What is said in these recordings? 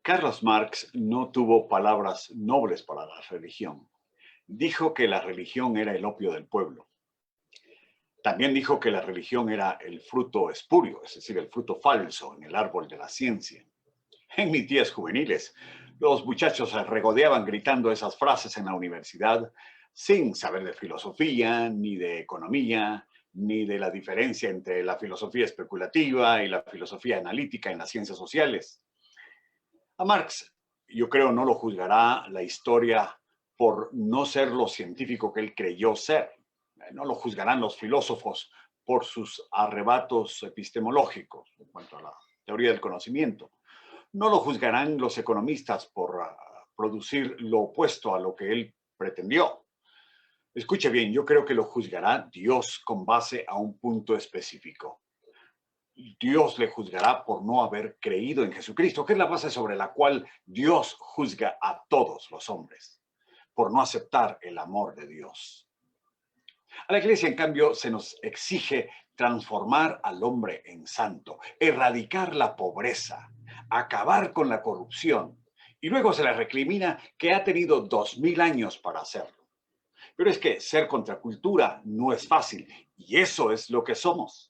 Carlos Marx no tuvo palabras nobles para la religión. Dijo que la religión era el opio del pueblo. También dijo que la religión era el fruto espurio, es decir, el fruto falso en el árbol de la ciencia. En mis días juveniles, los muchachos se regodeaban gritando esas frases en la universidad sin saber de filosofía, ni de economía, ni de la diferencia entre la filosofía especulativa y la filosofía analítica en las ciencias sociales. A Marx, yo creo, no lo juzgará la historia por no ser lo científico que él creyó ser. No lo juzgarán los filósofos por sus arrebatos epistemológicos en cuanto a la teoría del conocimiento. No lo juzgarán los economistas por producir lo opuesto a lo que él pretendió. Escuche bien, yo creo que lo juzgará Dios con base a un punto específico. Dios le juzgará por no haber creído en Jesucristo, que es la base sobre la cual Dios juzga a todos los hombres, por no aceptar el amor de Dios. A la iglesia, en cambio, se nos exige transformar al hombre en santo, erradicar la pobreza, acabar con la corrupción, y luego se le recrimina que ha tenido 2000 años para hacerlo. Pero es que ser contracultura no es fácil, y eso es lo que somos.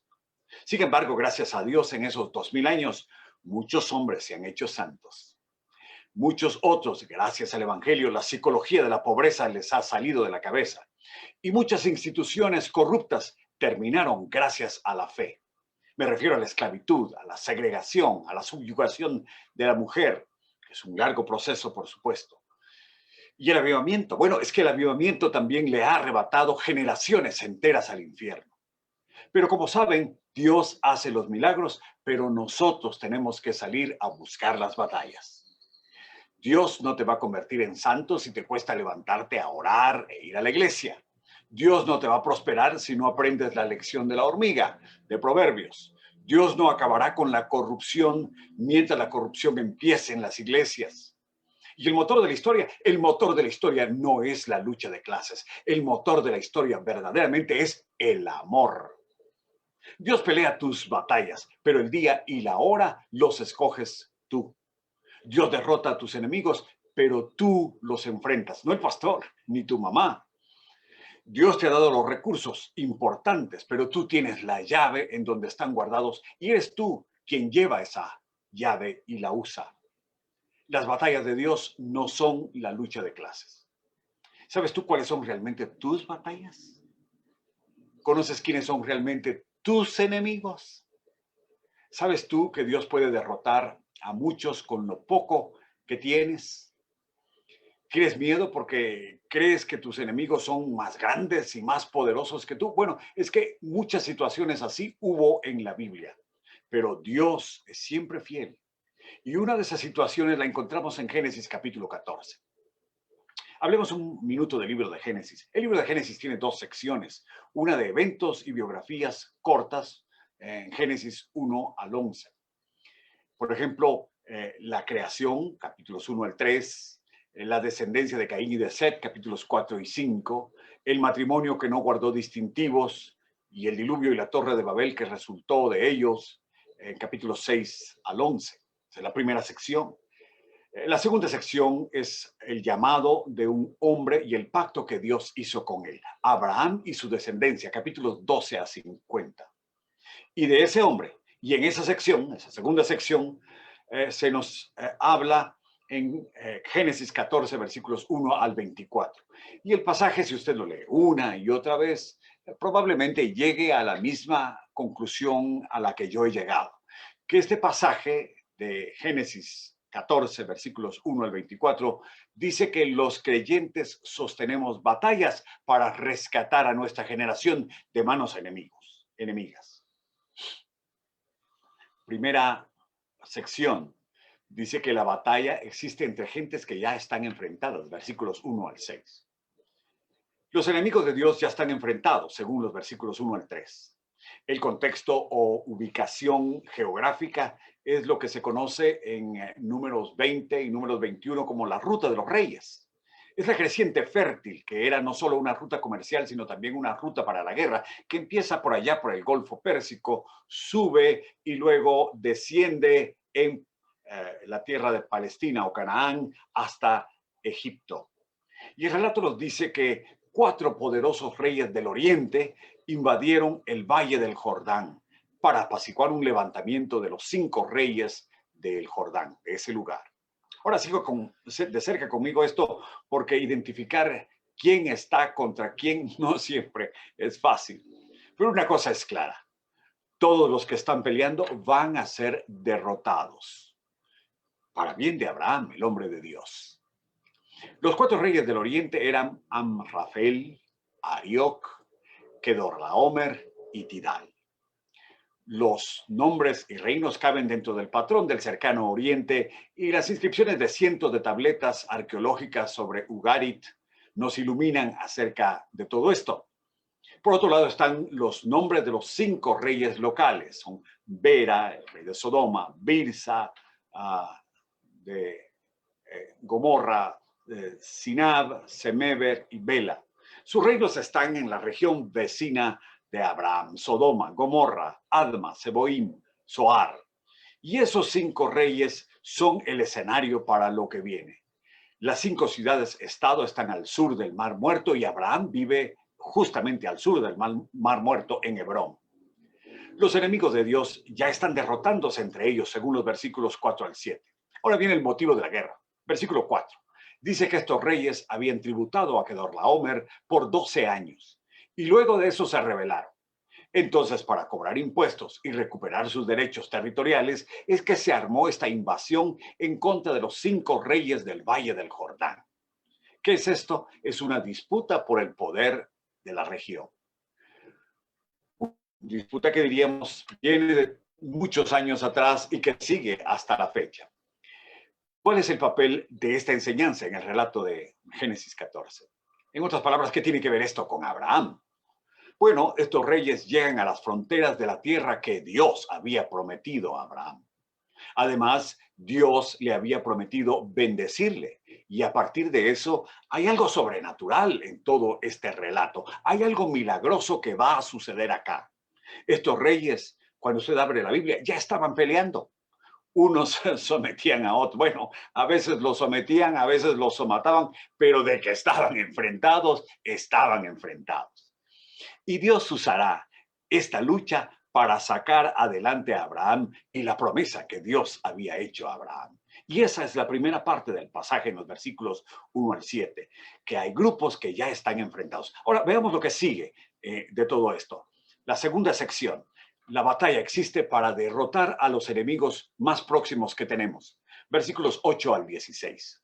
Sin embargo, gracias a Dios, en esos 2000 años, muchos hombres se han hecho santos. Muchos otros, gracias al Evangelio, la psicología de la pobreza les ha salido de la cabeza. Y muchas instituciones corruptas terminaron gracias a la fe. Me refiero a la esclavitud, a la segregación, a la subyugación de la mujer, que es un largo proceso, por supuesto. Y el avivamiento, bueno, es que el avivamiento también le ha arrebatado generaciones enteras al infierno. Pero como saben, Dios hace los milagros, pero nosotros tenemos que salir a buscar las batallas. Dios no te va a convertir en santo si te cuesta levantarte a orar e ir a la iglesia. Dios no te va a prosperar si no aprendes la lección de la hormiga, de Proverbios. Dios no acabará con la corrupción mientras la corrupción empiece en las iglesias. Y el motor de la historia no es la lucha de clases. El motor de la historia verdaderamente es el amor. Dios pelea tus batallas, pero el día y la hora los escoges tú. Dios derrota a tus enemigos, pero tú los enfrentas, no el pastor ni tu mamá. Dios te ha dado los recursos importantes, pero tú tienes la llave en donde están guardados y eres tú quien lleva esa llave y la usa. Las batallas de Dios no son la lucha de clases. ¿Sabes tú cuáles son realmente tus batallas? ¿Conoces quiénes son realmente tus enemigos? ¿Sabes tú que Dios puede derrotar a muchos con lo poco que tienes? ¿Tienes miedo porque crees que tus enemigos son más grandes y más poderosos que tú? Bueno, es que muchas situaciones así hubo en la Biblia, pero Dios es siempre fiel. Y una de esas situaciones la encontramos en Génesis capítulo 14. Hablemos un minuto del libro de Génesis. El libro de Génesis tiene dos secciones, una de eventos y biografías cortas en Génesis 1 al 11. Por ejemplo, la creación, capítulos 1 al 3, la descendencia de Caín y de Set, capítulos 4 y 5, el matrimonio que no guardó distintivos y el diluvio y la torre de Babel que resultó de ellos, en capítulos 6 al 11. Esa es la primera sección. La segunda sección es el llamado de un hombre y el pacto que Dios hizo con él. Abraham y su descendencia, capítulos 12 a 50. Y de ese hombre, y en esa sección, esa segunda sección, se nos habla en Génesis 14, versículos 1 al 24. Y el pasaje, si usted lo lee una y otra vez, probablemente llegue a la misma conclusión a la que yo he llegado. Que este pasaje de Génesis 14, versículos 1 al 24, dice que los creyentes sostenemos batallas para rescatar a nuestra generación de manos enemigas. Primera sección dice que la batalla existe entre gentes que ya están enfrentadas, versículos 1 al 6. Los enemigos de Dios ya están enfrentados, según los versículos 1 al 3. El contexto o ubicación geográfica es lo que se conoce en números 20 y números 21 como la ruta de los reyes. Es la creciente fértil, que era no solo una ruta comercial, sino también una ruta para la guerra, que empieza por allá, por el Golfo Pérsico, sube y luego desciende en la tierra de Palestina o Canaán hasta Egipto. Y el relato nos dice que 4 poderosos reyes del oriente invadieron el valle del Jordán para apaciguar un levantamiento de los 5 reyes del Jordán, de ese lugar. Ahora sigo de cerca conmigo esto porque identificar quién está contra quién no siempre es fácil. Pero una cosa es clara, todos los que están peleando van a ser derrotados. Para bien de Abraham, el hombre de Dios. Los 4 reyes del oriente eran Amrafel, Arioc, Kedorlaomer y Tidal. Los nombres y reinos caben dentro del patrón del cercano oriente y las inscripciones de cientos de tabletas arqueológicas sobre Ugarit nos iluminan acerca de todo esto. Por otro lado están los nombres de los 5 reyes locales. Son Bera, el rey de Sodoma, Birsa, de Gomorra, Sinab, Semeber y Bela. Sus reinos están en la región vecina de Abraham: Sodoma, Gomorra, Adma, Seboim, Zoar. Y esos 5 reyes son el escenario para lo que viene. Las 5 ciudades-estado están al sur del Mar Muerto y Abraham vive justamente al sur del Mar Muerto, en Hebrón. Los enemigos de Dios ya están derrotándose entre ellos, según los versículos 4 al 7. Ahora viene el motivo de la guerra. Versículo 4. Dice que estos reyes habían tributado a Kedorlaomer por 12 años y luego de eso se rebelaron. Entonces, para cobrar impuestos y recuperar sus derechos territoriales, es que se armó esta invasión en contra de los 5 reyes del Valle del Jordán. ¿Qué es esto? Es una disputa por el poder de la región. Disputa que diríamos viene de muchos años atrás y que sigue hasta la fecha. ¿Cuál es el papel de esta enseñanza en el relato de Génesis 14? En otras palabras, ¿qué tiene que ver esto con Abraham? Bueno, estos reyes llegan a las fronteras de la tierra que Dios había prometido a Abraham. Además, Dios le había prometido bendecirle. Y a partir de eso, hay algo sobrenatural en todo este relato. Hay algo milagroso que va a suceder acá. Estos reyes, cuando usted abre la Biblia, ya estaban peleando. Unos sometían a otros. Bueno, a veces los sometían, a veces los somataban, pero de que estaban enfrentados, estaban enfrentados. Y Dios usará esta lucha para sacar adelante a Abraham y la promesa que Dios había hecho a Abraham. Y esa es la primera parte del pasaje en los versículos 1 al 7, que hay grupos que ya están enfrentados. Ahora, veamos lo que sigue de todo esto. La segunda sección. La batalla existe para derrotar a los enemigos más próximos que tenemos. Versículos 8 al 16.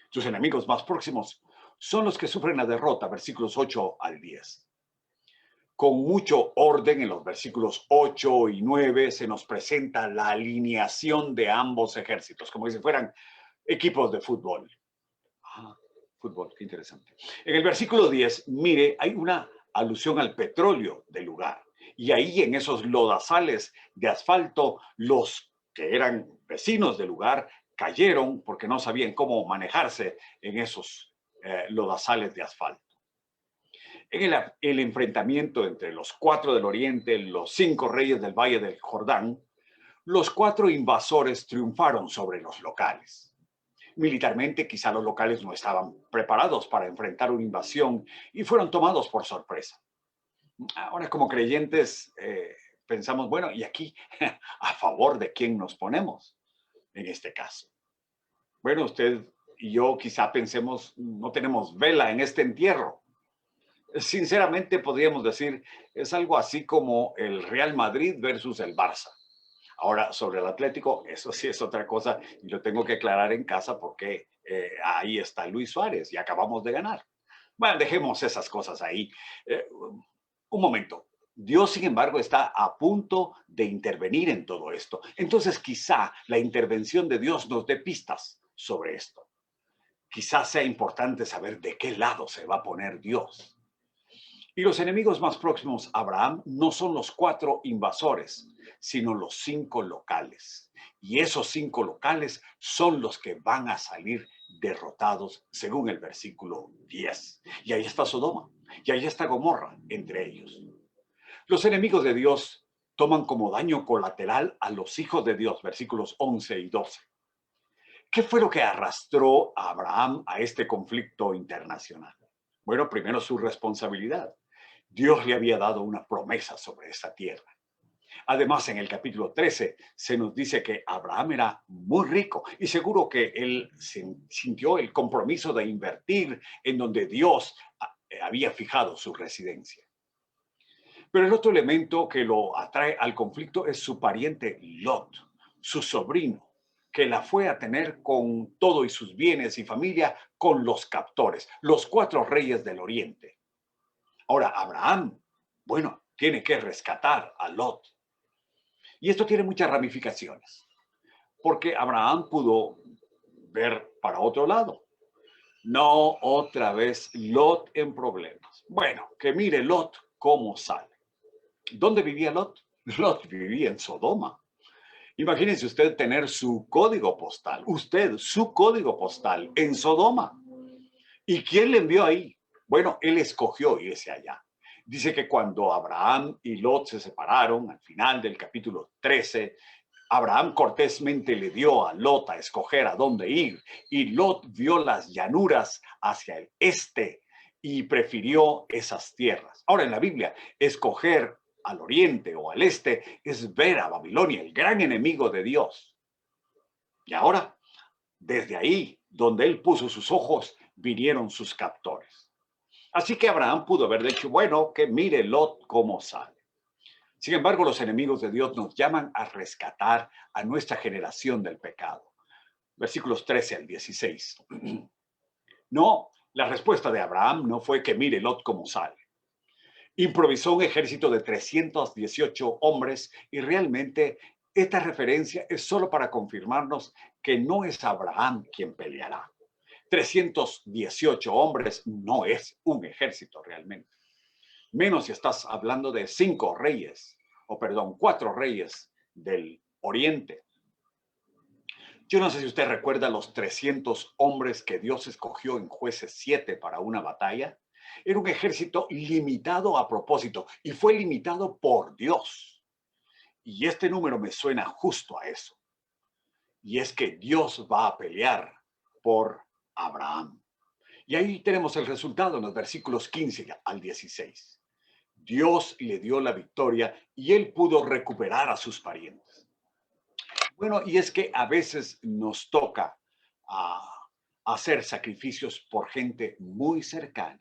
Sus enemigos más próximos son los que sufren la derrota. Versículos 8 al 10. Con mucho orden, en los versículos 8 y 9 se nos presenta la alineación de ambos ejércitos, como si fueran equipos de fútbol. Fútbol, qué interesante. En el versículo 10, mire, hay una alusión al petróleo del lugar. Y ahí en esos lodazales de asfalto, los que eran vecinos del lugar cayeron porque no sabían cómo manejarse en esos lodazales de asfalto. En el enfrentamiento entre los 4 del oriente, los 5 reyes del Valle del Jordán, los 4 invasores triunfaron sobre los locales. Militarmente, quizá los locales no estaban preparados para enfrentar una invasión y fueron tomados por sorpresa. Ahora, como creyentes, pensamos, bueno, ¿y aquí a favor de quién nos ponemos en este caso? Bueno, usted y yo quizá pensemos, no tenemos vela en este entierro. Sinceramente, podríamos decir, es algo así como el Real Madrid versus el Barça. Ahora, sobre el Atlético, eso sí es otra cosa y lo tengo que aclarar en casa porque ahí está Luis Suárez y acabamos de ganar. Bueno, dejemos esas cosas ahí. Un momento. Dios, sin embargo, está a punto de intervenir en todo esto. Entonces, quizá la intervención de Dios nos dé pistas sobre esto. Quizás sea importante saber de qué lado se va a poner Dios. Y los enemigos más próximos a Abraham no son los 4 invasores, sino los 5 locales. Y esos 5 locales son los que van a salir derrotados, según el versículo 10. Y ahí está Sodoma, y ahí está Gomorra, entre ellos. Los enemigos de Dios toman como daño colateral a los hijos de Dios, versículos 11 y 12. ¿Qué fue lo que arrastró a Abraham a este conflicto internacional? Bueno, primero su responsabilidad. Dios le había dado una promesa sobre esta tierra. Además, en el capítulo 13 se nos dice que Abraham era muy rico y seguro que él sintió el compromiso de invertir en donde Dios había fijado su residencia. Pero el otro elemento que lo atrae al conflicto es su pariente Lot, su sobrino, que la fue a tener con todo y sus bienes y familia con los captores, los 4 reyes del oriente. Ahora, Abraham, bueno, tiene que rescatar a Lot. Y esto tiene muchas ramificaciones, porque Abraham pudo ver para otro lado. No otra vez Lot en problemas. Bueno, que mire Lot cómo sale. ¿Dónde vivía Lot? Lot vivía en Sodoma. Imagínense usted tener su código postal, su código postal en Sodoma. ¿Y quién le envió ahí? Bueno, él escogió irse allá. Dice que cuando Abraham y Lot se separaron, al final del capítulo 13, Abraham cortésmente le dio a Lot a escoger a dónde ir, y Lot vio las llanuras hacia el este y prefirió esas tierras. Ahora, en la Biblia, escoger al oriente o al este es ver a Babilonia, el gran enemigo de Dios. Y ahora, desde ahí, donde él puso sus ojos, vinieron sus captores. Así que Abraham pudo haber dicho, bueno, que mire Lot cómo sale. Sin embargo, los enemigos de Dios nos llaman a rescatar a nuestra generación del pecado. Versículos 13 al 16. No, la respuesta de Abraham no fue que mire Lot cómo sale. Improvisó un ejército de 318 hombres y realmente esta referencia es solo para confirmarnos que no es Abraham quien peleará. 318 hombres no es un ejército realmente. Menos si estás hablando de 4 reyes del oriente. Yo no sé si usted recuerda los 300 hombres que Dios escogió en Jueces 7 para una batalla. Era un ejército limitado a propósito y fue limitado por Dios. Y este número me suena justo a eso. Y es que Dios va a pelear por Abraham. Y ahí tenemos el resultado en los versículos 15 al 16. Dios le dio la victoria y él pudo recuperar a sus parientes. Bueno, y es que a veces nos toca hacer sacrificios por gente muy cercana.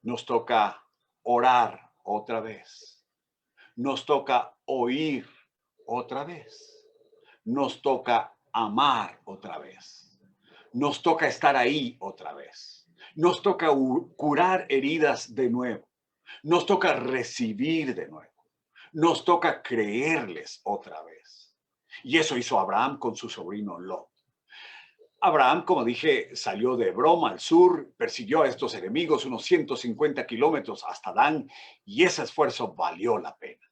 Nos toca orar otra vez. Nos toca oír otra vez. Nos toca amar otra vez. Nos toca estar ahí otra vez. Nos toca curar heridas de nuevo. Nos toca recibir de nuevo. Nos toca creerles otra vez. Y eso hizo Abraham con su sobrino Lot. Abraham, como dije, salió de Hebrón al sur, persiguió a estos enemigos unos 150 kilómetros hasta Dan, y ese esfuerzo valió la pena.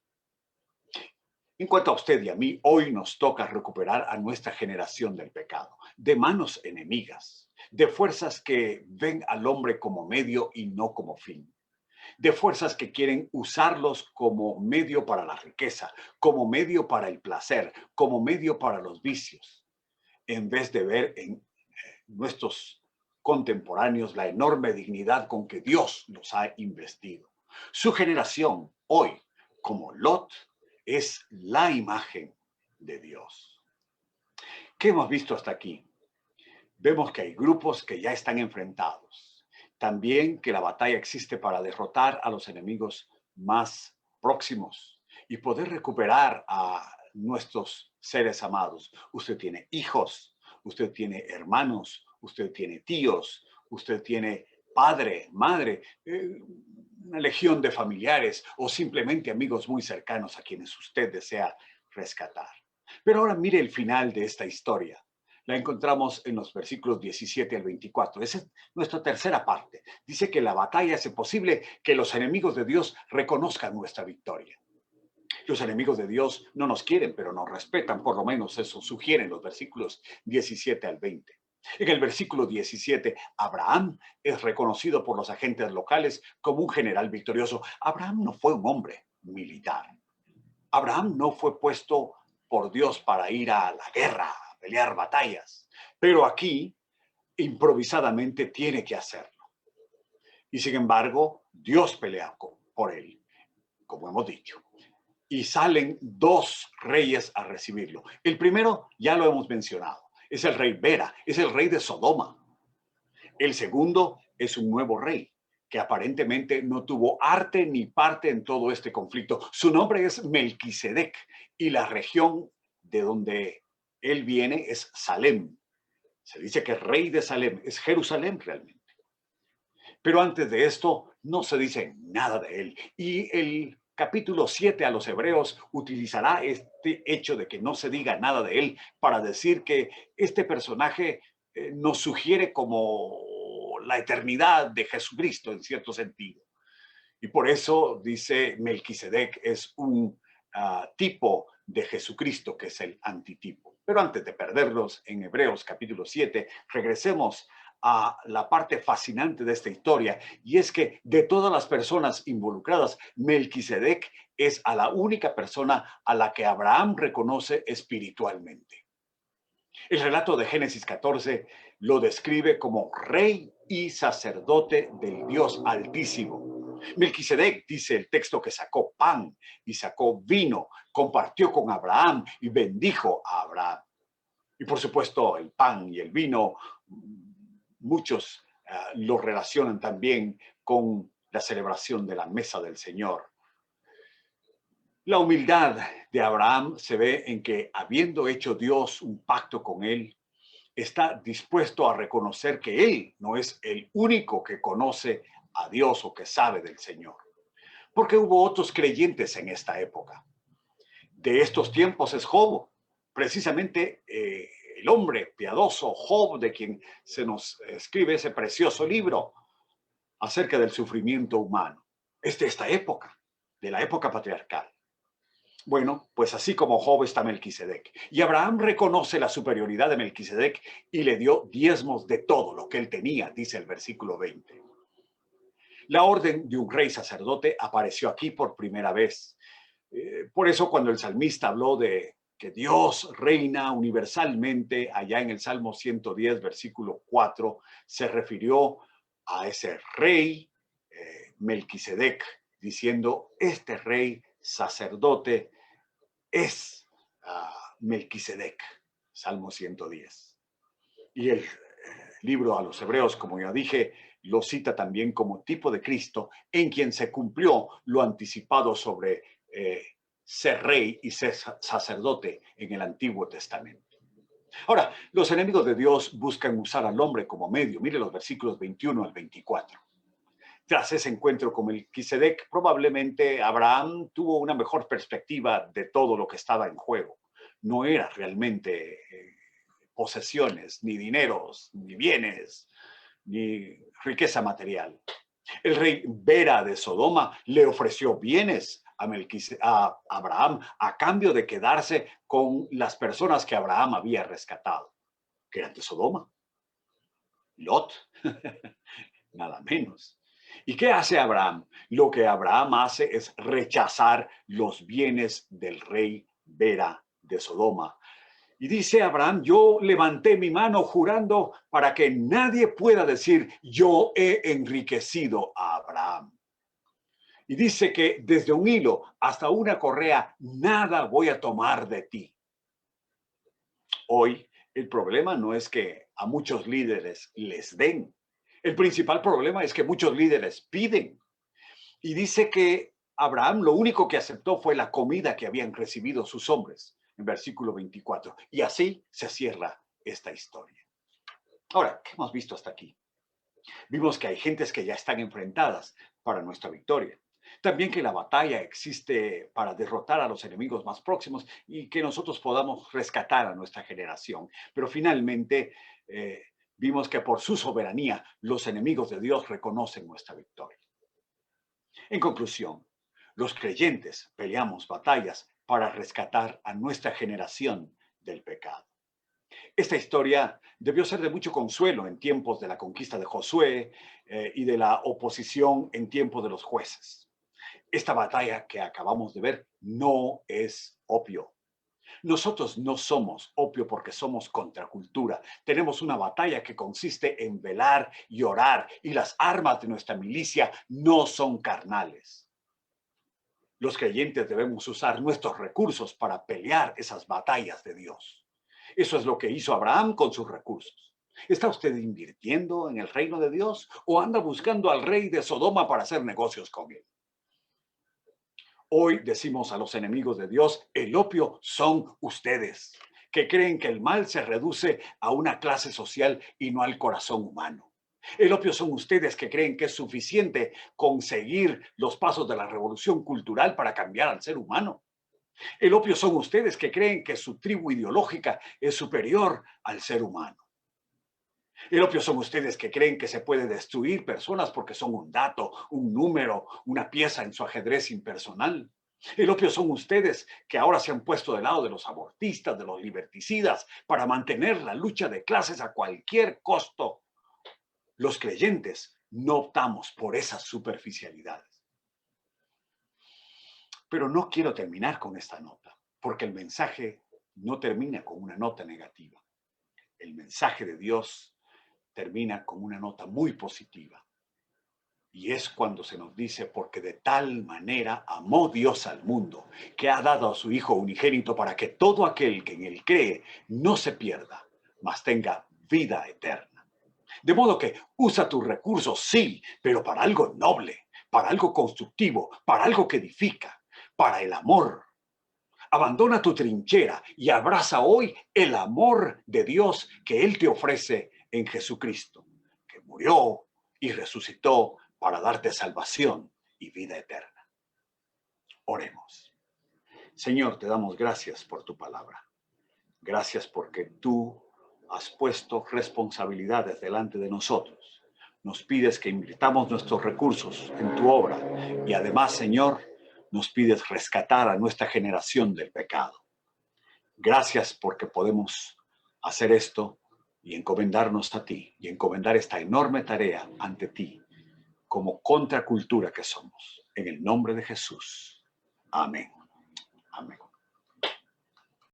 En cuanto a usted y a mí, hoy nos toca recuperar a nuestra generación del pecado, de manos enemigas, de fuerzas que ven al hombre como medio y no como fin, de fuerzas que quieren usarlos como medio para la riqueza, como medio para el placer, como medio para los vicios, en vez de ver en nuestros contemporáneos la enorme dignidad con que Dios los ha investido. Su generación hoy, como Lot, es la imagen de Dios. ¿Qué hemos visto hasta aquí? Vemos que hay grupos que ya están enfrentados. También que la batalla existe para derrotar a los enemigos más próximos y poder recuperar a nuestros seres amados. Usted tiene hijos, usted tiene hermanos, usted tiene tíos, usted tiene padre, madre, una legión de familiares o simplemente amigos muy cercanos a quienes usted desea rescatar. Pero ahora mire el final de esta historia. La encontramos en los versículos 17 al 24. Esa es nuestra tercera parte. Dice que la batalla hace posible que los enemigos de Dios reconozcan nuestra victoria. Los enemigos de Dios no nos quieren, pero nos respetan, por lo menos eso sugieren los versículos 17 al 20. En el versículo 17, Abraham es reconocido por los agentes locales como un general victorioso. Abraham no fue un hombre militar. Abraham no fue puesto por Dios para ir a la guerra, pelear batallas, pero aquí improvisadamente tiene que hacerlo. Y sin embargo, Dios pelea por él, como hemos dicho. Y salen dos reyes a recibirlo. El primero ya lo hemos mencionado, es el rey Bera, es el rey de Sodoma. El segundo es un nuevo rey que aparentemente no tuvo arte ni parte en todo este conflicto. Su nombre es Melquisedec y la región de donde él viene es Salem. Se dice que el rey de Salem es Jerusalén realmente. Pero antes de esto no se dice nada de él. Y el capítulo 7 a los hebreos utilizará este hecho de que no se diga nada de él para decir que este personaje nos sugiere como la eternidad de Jesucristo en cierto sentido. Y por eso dice Melquisedec es un tipo de Jesucristo que es el antitipo. Pero antes de perderlos en Hebreos capítulo 7, regresemos a la parte fascinante de esta historia, y es que de todas las personas involucradas, Melquisedec es a la única persona a la que Abraham reconoce espiritualmente. El relato de Génesis 14 lo describe como rey y sacerdote del Dios Altísimo. Melquisedec, dice el texto, que sacó pan y sacó vino, compartió con Abraham y bendijo a Abraham. Y por supuesto, el pan y el vino, muchos lo relacionan también con la celebración de la mesa del Señor. La humildad de Abraham se ve en que, habiendo hecho Dios un pacto con él, está dispuesto a reconocer que él no es el único que conoce a Dios o que sabe del Señor. Porque hubo otros creyentes en esta época. De estos tiempos es Job, precisamente el hombre piadoso Job, de quien se nos escribe ese precioso libro acerca del sufrimiento humano. Es de esta época, de la época patriarcal. Bueno, pues así como Job está Melquisedec. Y Abraham reconoce la superioridad de Melquisedec y le dio diezmos de todo lo que él tenía, dice el versículo 20. La orden de un rey sacerdote apareció aquí por primera vez. Por eso cuando el salmista habló de que Dios reina universalmente, allá en el Salmo 110, versículo 4, se refirió a ese rey Melquisedec, diciendo, este rey sacerdote es Melquisedec, Salmo 110. Y el libro a los Hebreos, como ya dije, lo cita también como tipo de Cristo, en quien se cumplió lo anticipado sobre ser rey y ser sacerdote en el Antiguo Testamento. Ahora, los enemigos de Dios buscan usar al hombre como medio. Mire los versículos 21 al 24. Tras ese encuentro con Melquisedec, probablemente Abraham tuvo una mejor perspectiva de todo lo que estaba en juego. No era realmente posesiones, ni dineros, ni bienes, ni riqueza material. El rey Bera de Sodoma le ofreció bienes a Abraham a cambio de quedarse con las personas que Abraham había rescatado, que eran de Sodoma. Lot, nada menos. ¿Y qué hace Abraham? Lo que Abraham hace es rechazar los bienes del rey Bera de Sodoma. Y dice Abraham, yo levanté mi mano jurando para que nadie pueda decir, yo he enriquecido a Abraham. Y dice que desde un hilo hasta una correa, nada voy a tomar de ti. Hoy el problema no es que a muchos líderes les den. El principal problema es que muchos líderes piden. Y dice que Abraham lo único que aceptó fue la comida que habían recibido sus hombres, en versículo 24. Y así se cierra esta historia. Ahora, ¿qué hemos visto hasta aquí? Vimos que hay gentes que ya están enfrentadas para nuestra victoria. También que la batalla existe para derrotar a los enemigos más próximos y que nosotros podamos rescatar a nuestra generación. Pero finalmente vimos que por su soberanía los enemigos de Dios reconocen nuestra victoria. En conclusión, los creyentes peleamos batallas para rescatar a nuestra generación del pecado. Esta historia debió ser de mucho consuelo en tiempos de la conquista de Josué y de la oposición en tiempos de los jueces. Esta batalla que acabamos de ver no es obvio. Nosotros no somos opio porque somos contracultura. Tenemos una batalla que consiste en velar y orar, y las armas de nuestra milicia no son carnales. Los creyentes debemos usar nuestros recursos para pelear esas batallas de Dios. Eso es lo que hizo Abraham con sus recursos. ¿Está usted invirtiendo en el reino de Dios o anda buscando al rey de Sodoma para hacer negocios con él? Hoy decimos a los enemigos de Dios, el opio son ustedes, que creen que el mal se reduce a una clase social y no al corazón humano. El opio son ustedes que creen que es suficiente conseguir los pasos de la revolución cultural para cambiar al ser humano. El opio son ustedes que creen que su tribu ideológica es superior al ser humano. El opio son ustedes que creen que se puede destruir personas porque son un dato, un número, una pieza en su ajedrez impersonal. El opio son ustedes que ahora se han puesto del lado de los abortistas, de los liberticidas, para mantener la lucha de clases a cualquier costo. Los creyentes no optamos por esas superficialidades. Pero no quiero terminar con esta nota, porque el mensaje no termina con una nota negativa. El mensaje de Dios termina con una nota muy positiva. Y es cuando se nos dice, porque de tal manera amó Dios al mundo, que ha dado a su Hijo unigénito para que todo aquel que en él cree no se pierda, mas tenga vida eterna. De modo que usa tus recursos, sí, pero para algo noble, para algo constructivo, para algo que edifica, para el amor. Abandona tu trinchera y abraza hoy el amor de Dios que Él te ofrece en Jesucristo, que murió y resucitó para darte salvación y vida eterna. Oremos. Señor, te damos gracias por tu palabra. Gracias porque tú has puesto responsabilidades delante de nosotros. Nos pides que invirtamos nuestros recursos en tu obra y además, Señor, nos pides rescatar a nuestra generación del pecado. Gracias porque podemos hacer esto y encomendarnos a ti y encomendar esta enorme tarea ante ti como contracultura que somos. En el nombre de Jesús. Amén. Amén.